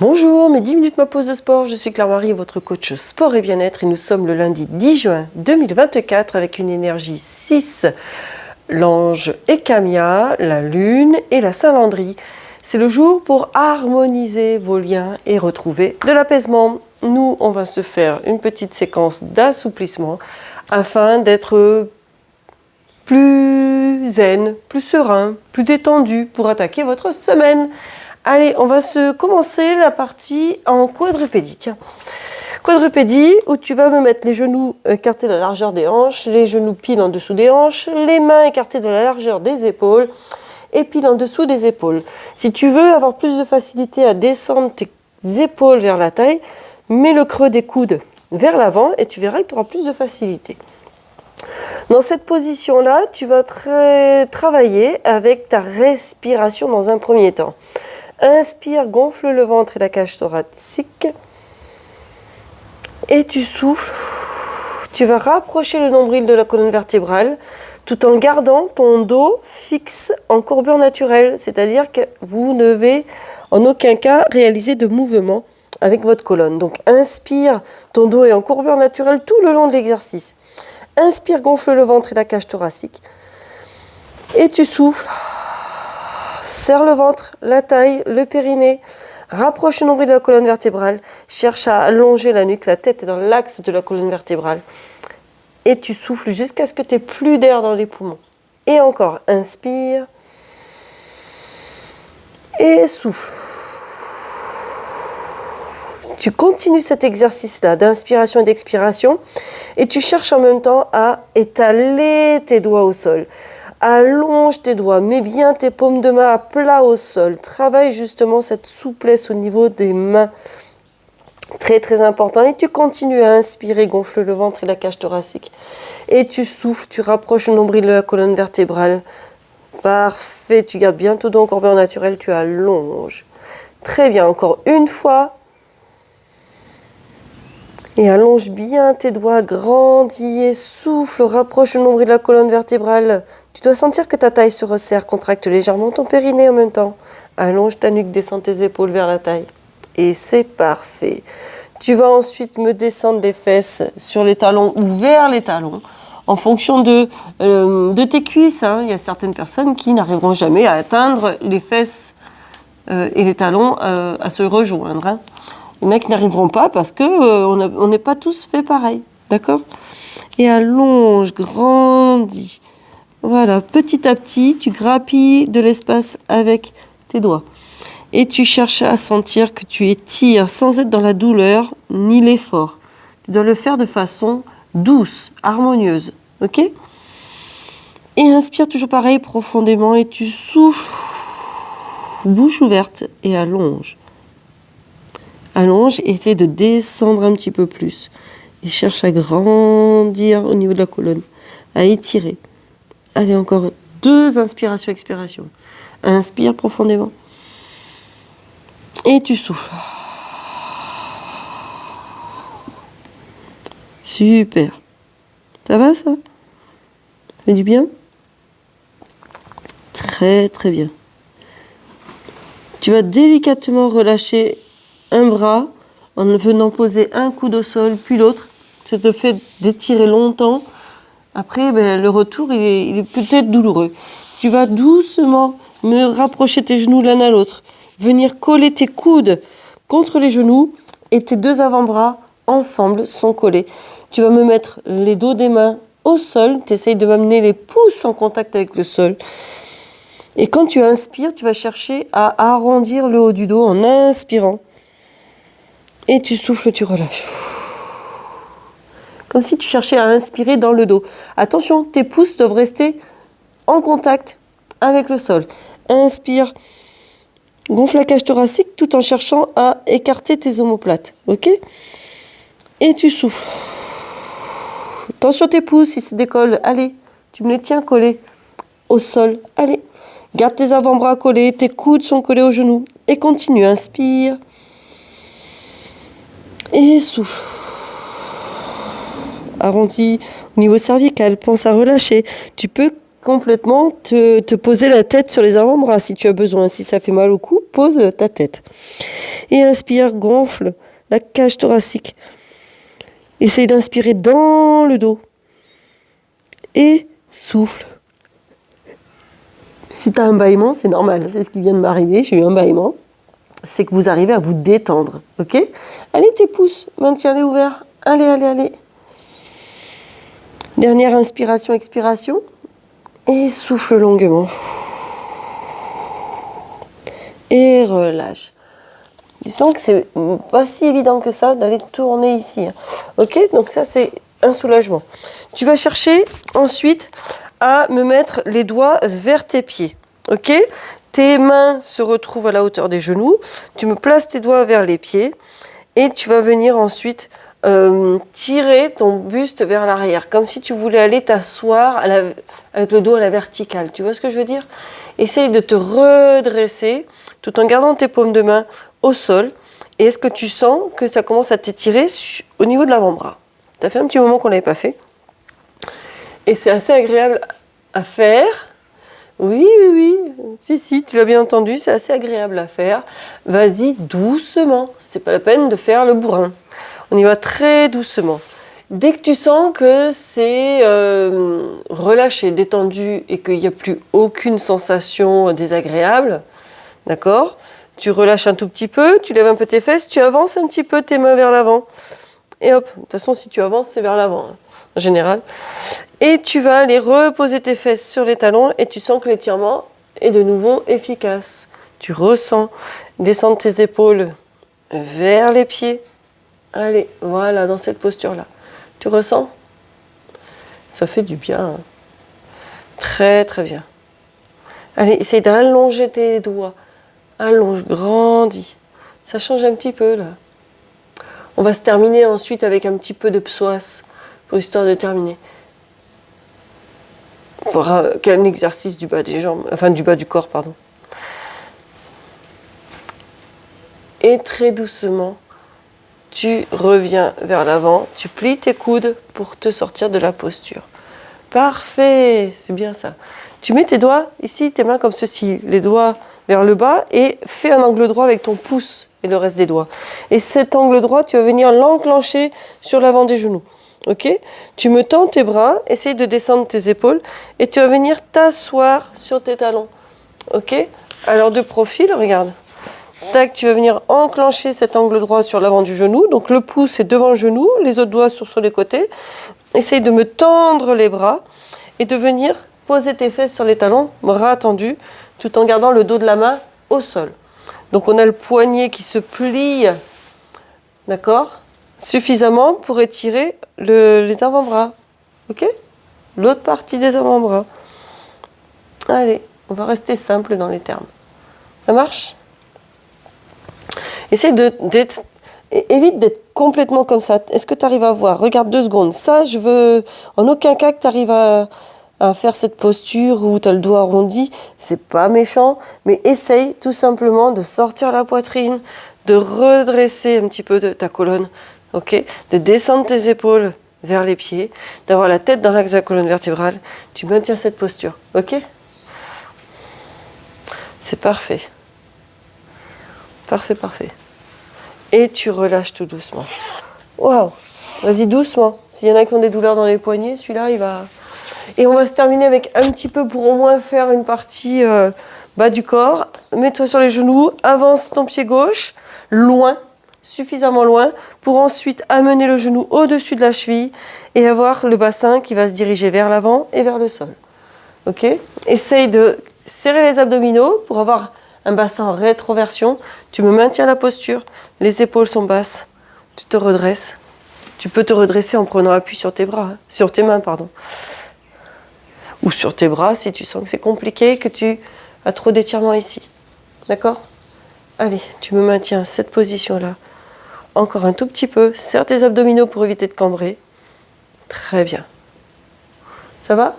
Bonjour, mes 10 minutes ma pause de sport, je suis Claire-Marie, votre coach sport et bien-être et nous sommes le lundi 10 juin 2024 avec une énergie 6, l'ange Ekamia, la lune et la Saint-Landry. C'est le jour pour harmoniser vos liens et retrouver de l'apaisement. Nous, on va se faire une petite séquence d'assouplissement afin d'être plus zen, plus serein, plus détendu pour attaquer votre semaine. Allez, on va commencer la partie en quadrupédie. Tiens, quadrupédie où tu vas me mettre les genoux écartés de la largeur des hanches, les genoux pile en dessous des hanches, les mains écartées de la largeur des épaules et pile en dessous des épaules. Si tu veux avoir plus de facilité à descendre tes épaules vers la taille, mets le creux des coudes vers l'avant et tu verras que tu auras plus de facilité. Dans cette position-là, tu vas travailler avec ta respiration dans un premier temps. Inspire, gonfle le ventre et la cage thoracique. Et tu souffles. Tu vas rapprocher le nombril de la colonne vertébrale tout en gardant ton dos fixe en courbure naturelle. C'est-à-dire que vous ne devez en aucun cas réaliser de mouvement avec votre colonne. Donc inspire, ton dos est en courbure naturelle tout le long de l'exercice. Inspire, gonfle le ventre et la cage thoracique. Et tu souffles. Serre le ventre, la taille, le périnée. Rapproche le nombril de la colonne vertébrale. Cherche à allonger la nuque. La tête est dans l'axe de la colonne vertébrale. Et tu souffles jusqu'à ce que tu n'aies plus d'air dans les poumons. Et encore, inspire. Et souffle. Tu continues cet exercice-là d'inspiration et d'expiration. Et tu cherches en même temps à étaler tes doigts au sol. Allonge tes doigts, mets bien tes paumes de main à plat au sol. Travaille justement cette souplesse au niveau des mains. Très très important. Et tu continues à inspirer, gonfle le ventre et la cage thoracique. Et tu souffles, tu rapproches le nombril de la colonne vertébrale. Parfait, tu gardes bien ton dos en courbure naturelle, tu allonges. Très bien, encore une fois. Et allonge bien tes doigts, grandis et souffle, rapproche le nombril de la colonne vertébrale. Tu dois sentir que ta taille se resserre, contracte légèrement ton périnée en même temps. Allonge ta nuque, descends tes épaules vers la taille. Et c'est parfait. Tu vas ensuite me descendre les fesses sur les talons ou vers les talons en fonction de tes cuisses. Il y a certaines personnes qui n'arriveront jamais à atteindre les fesses et les talons à se rejoindre. Il y en a qui n'arriveront pas parce qu'on n'est pas tous faits pareil. D'accord ? Et allonge, grandis. Voilà, petit à petit, tu grappilles de l'espace avec tes doigts. Et tu cherches à sentir que tu étires sans être dans la douleur ni l'effort. Tu dois le faire de façon douce, harmonieuse. Ok ? Et inspire toujours pareil profondément et tu souffles. Bouche ouverte et allonge. Allonge et essaie de descendre un petit peu plus. Et cherche à grandir au niveau de la colonne, à étirer. Allez, encore 2 inspirations, expirations. Inspire profondément. Et tu souffles. Super. Ça va, ça ? Ça fait du bien ? Très, très bien. Tu vas délicatement relâcher un bras en venant poser un coude au sol, puis l'autre. Ça te fait d'étirer longtemps. Après, le retour, il est peut-être douloureux. Tu vas doucement me rapprocher tes genoux l'un à l'autre. Venir coller tes coudes contre les genoux et tes 2 avant-bras ensemble sont collés. Tu vas me mettre les dos des mains au sol. Tu essayes de m'amener les pouces en contact avec le sol. Et quand tu inspires, tu vas chercher à arrondir le haut du dos en inspirant. Et tu souffles, tu relâches. Comme si tu cherchais à inspirer dans le dos. Attention, tes pouces doivent rester en contact avec le sol. Inspire, gonfle la cage thoracique tout en cherchant à écarter tes omoplates. Ok ? Et tu souffles. Attention tes pouces, ils se décollent. Allez, tu me les tiens collés au sol. Allez, garde tes avant-bras collés, tes coudes sont collés aux genoux. Et continue, inspire. Et souffle. Arrondi au niveau cervical, pense à relâcher. Tu peux complètement te poser la tête sur les avant-bras si tu as besoin. Si ça fait mal au cou, pose ta tête. Et inspire, gonfle la cage thoracique. Essaye d'inspirer dans le dos. Et souffle. Si tu as un bâillement, c'est normal. C'est ce qui vient de m'arriver. J'ai eu un bâillement. C'est que vous arrivez à vous détendre. Ok ? Allez, tes pouces, maintiens-les ouverts. Allez, allez, allez. Dernière inspiration, expiration. Et souffle longuement. Et relâche. Tu sens que c'est pas si évident que ça d'aller tourner ici. Ok ? Donc ça, c'est un soulagement. Tu vas chercher ensuite à me mettre les doigts vers tes pieds. Ok ? Tes mains se retrouvent à la hauteur des genoux. Tu me places tes doigts vers les pieds. Et tu vas venir ensuite tirer ton buste vers l'arrière, comme si tu voulais aller t'asseoir avec le dos à la verticale. Tu vois ce que je veux dire ? Essaye de te redresser tout en gardant tes paumes de main au sol. Et est-ce que tu sens que ça commence à t'étirer au niveau de l'avant-bras ? Ça fait un petit moment qu'on ne l'avait pas fait. Et c'est assez agréable à faire. Oui, oui, oui. Si, tu l'as bien entendu, c'est assez agréable à faire. Vas-y doucement. C'est pas la peine de faire le bourrin. On y va très doucement. Dès que tu sens que c'est relâché, détendu et qu'il n'y a plus aucune sensation désagréable, d'accord ? Tu relâches un tout petit peu, tu lèves un peu tes fesses, tu avances un petit peu tes mains vers l'avant. Et hop, de toute façon, si tu avances, c'est vers l'avant, hein, en général. Et tu vas aller reposer tes fesses sur les talons et tu sens que l'étirement est de nouveau efficace. Tu ressens descendre tes épaules vers les pieds. Allez, voilà, dans cette posture-là. Tu ressens ? Ça fait du bien. Hein. Très, très bien. Allez, essaye d'allonger tes doigts. Allonge, grandis. Ça change un petit peu, là. On va se terminer ensuite avec un petit peu de psoas, pour histoire de terminer. Pour un exercice du bas des jambes, enfin du bas du corps, pardon. Et très doucement, tu reviens vers l'avant, tu plies tes coudes pour te sortir de la posture. Parfait, c'est bien ça. Tu mets tes doigts ici, tes mains comme ceci, les doigts vers le bas et fais un angle droit avec ton pouce et le reste des doigts. Et cet angle droit, tu vas venir l'enclencher sur l'avant des genoux. Ok ? Tu me tends tes bras, essaye de descendre tes épaules et tu vas venir t'asseoir sur tes talons. Ok ? Alors de profil, regarde. Tac, tu vas venir enclencher cet angle droit sur l'avant du genou. Donc le pouce est devant le genou, les autres doigts sur les côtés. Essaye de me tendre les bras et de venir poser tes fesses sur les talons, bras tendus, tout en gardant le dos de la main au sol. Donc on a le poignet qui se plie, d'accord, suffisamment pour étirer les avant-bras. Ok ? L'autre partie des avant-bras. Allez, on va rester simple dans les termes. Ça marche ? Essaye évite d'être complètement comme ça. Est-ce que tu arrives à voir ? Regarde 2 secondes. Ça, je veux en aucun cas que tu arrives à faire cette posture où tu as le dos arrondi. C'est pas méchant, mais essaye tout simplement de sortir la poitrine, de redresser un petit peu ta colonne, ok ? De descendre tes épaules vers les pieds, d'avoir la tête dans l'axe de la colonne vertébrale. Tu maintiens cette posture, ok ? C'est parfait. Parfait, parfait. Et tu relâches tout doucement. Waouh! Vas-y doucement. S'il y en a qui ont des douleurs dans les poignets, celui-là, il va... Et on va se terminer avec un petit peu pour au moins faire une partie bas du corps. Mets-toi sur les genoux, avance ton pied gauche, loin, suffisamment loin, pour ensuite amener le genou au-dessus de la cheville et avoir le bassin qui va se diriger vers l'avant et vers le sol. Ok ? Essaye de serrer les abdominaux pour avoir un bassin en rétroversion. Tu me maintiens la posture, les épaules sont basses, tu te redresses. Tu peux te redresser en prenant appui sur tes bras, sur tes mains, pardon. Ou sur tes bras si tu sens que c'est compliqué, que tu as trop d'étirement ici. D'accord ? Allez, tu me maintiens cette position-là. Encore un tout petit peu. Serre tes abdominaux pour éviter de cambrer. Très bien. Ça va ?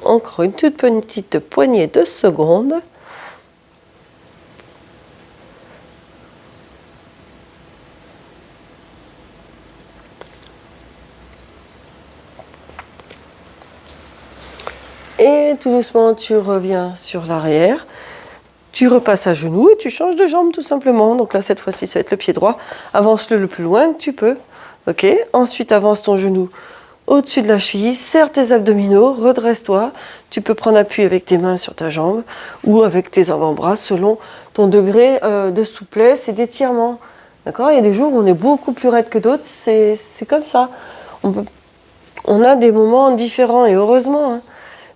Encore une toute petite poignée de secondes. Et tout doucement, tu reviens sur l'arrière. Tu repasses à genoux et tu changes de jambe tout simplement. Donc là, cette fois-ci, ça va être le pied droit. Avance-le le plus loin que tu peux. Ok. Ensuite, avance ton genou au-dessus de la cheville. Serre tes abdominaux. Redresse-toi. Tu peux prendre appui avec tes mains sur ta jambe ou avec tes avant-bras selon ton degré de souplesse et d'étirement. D'accord. Il y a des jours où on est beaucoup plus raide que d'autres. C'est comme ça. On a des moments différents et heureusement. Hein.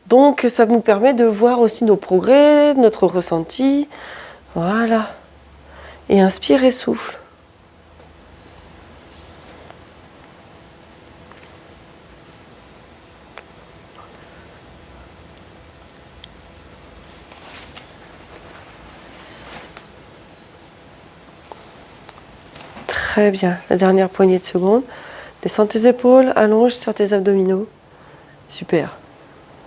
Donc ça nous permet de voir aussi nos progrès, notre ressenti. Voilà. Et inspire et souffle. Très bien. La dernière poignée de secondes. Descends tes épaules, allonge sur tes abdominaux. Super.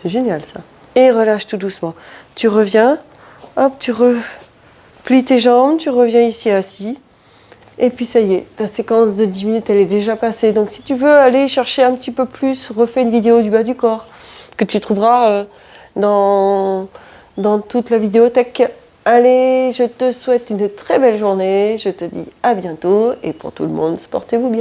C'est génial ça. Et relâche tout doucement. Tu reviens, hop, tu replies tes jambes, tu reviens ici assis. Et puis ça y est, ta séquence de 10 minutes, elle est déjà passée. Donc si tu veux aller chercher un petit peu plus, refais une vidéo du bas du corps que tu trouveras dans toute la vidéothèque. Allez, je te souhaite une très belle journée. Je te dis à bientôt. Et pour tout le monde, portez-vous bien.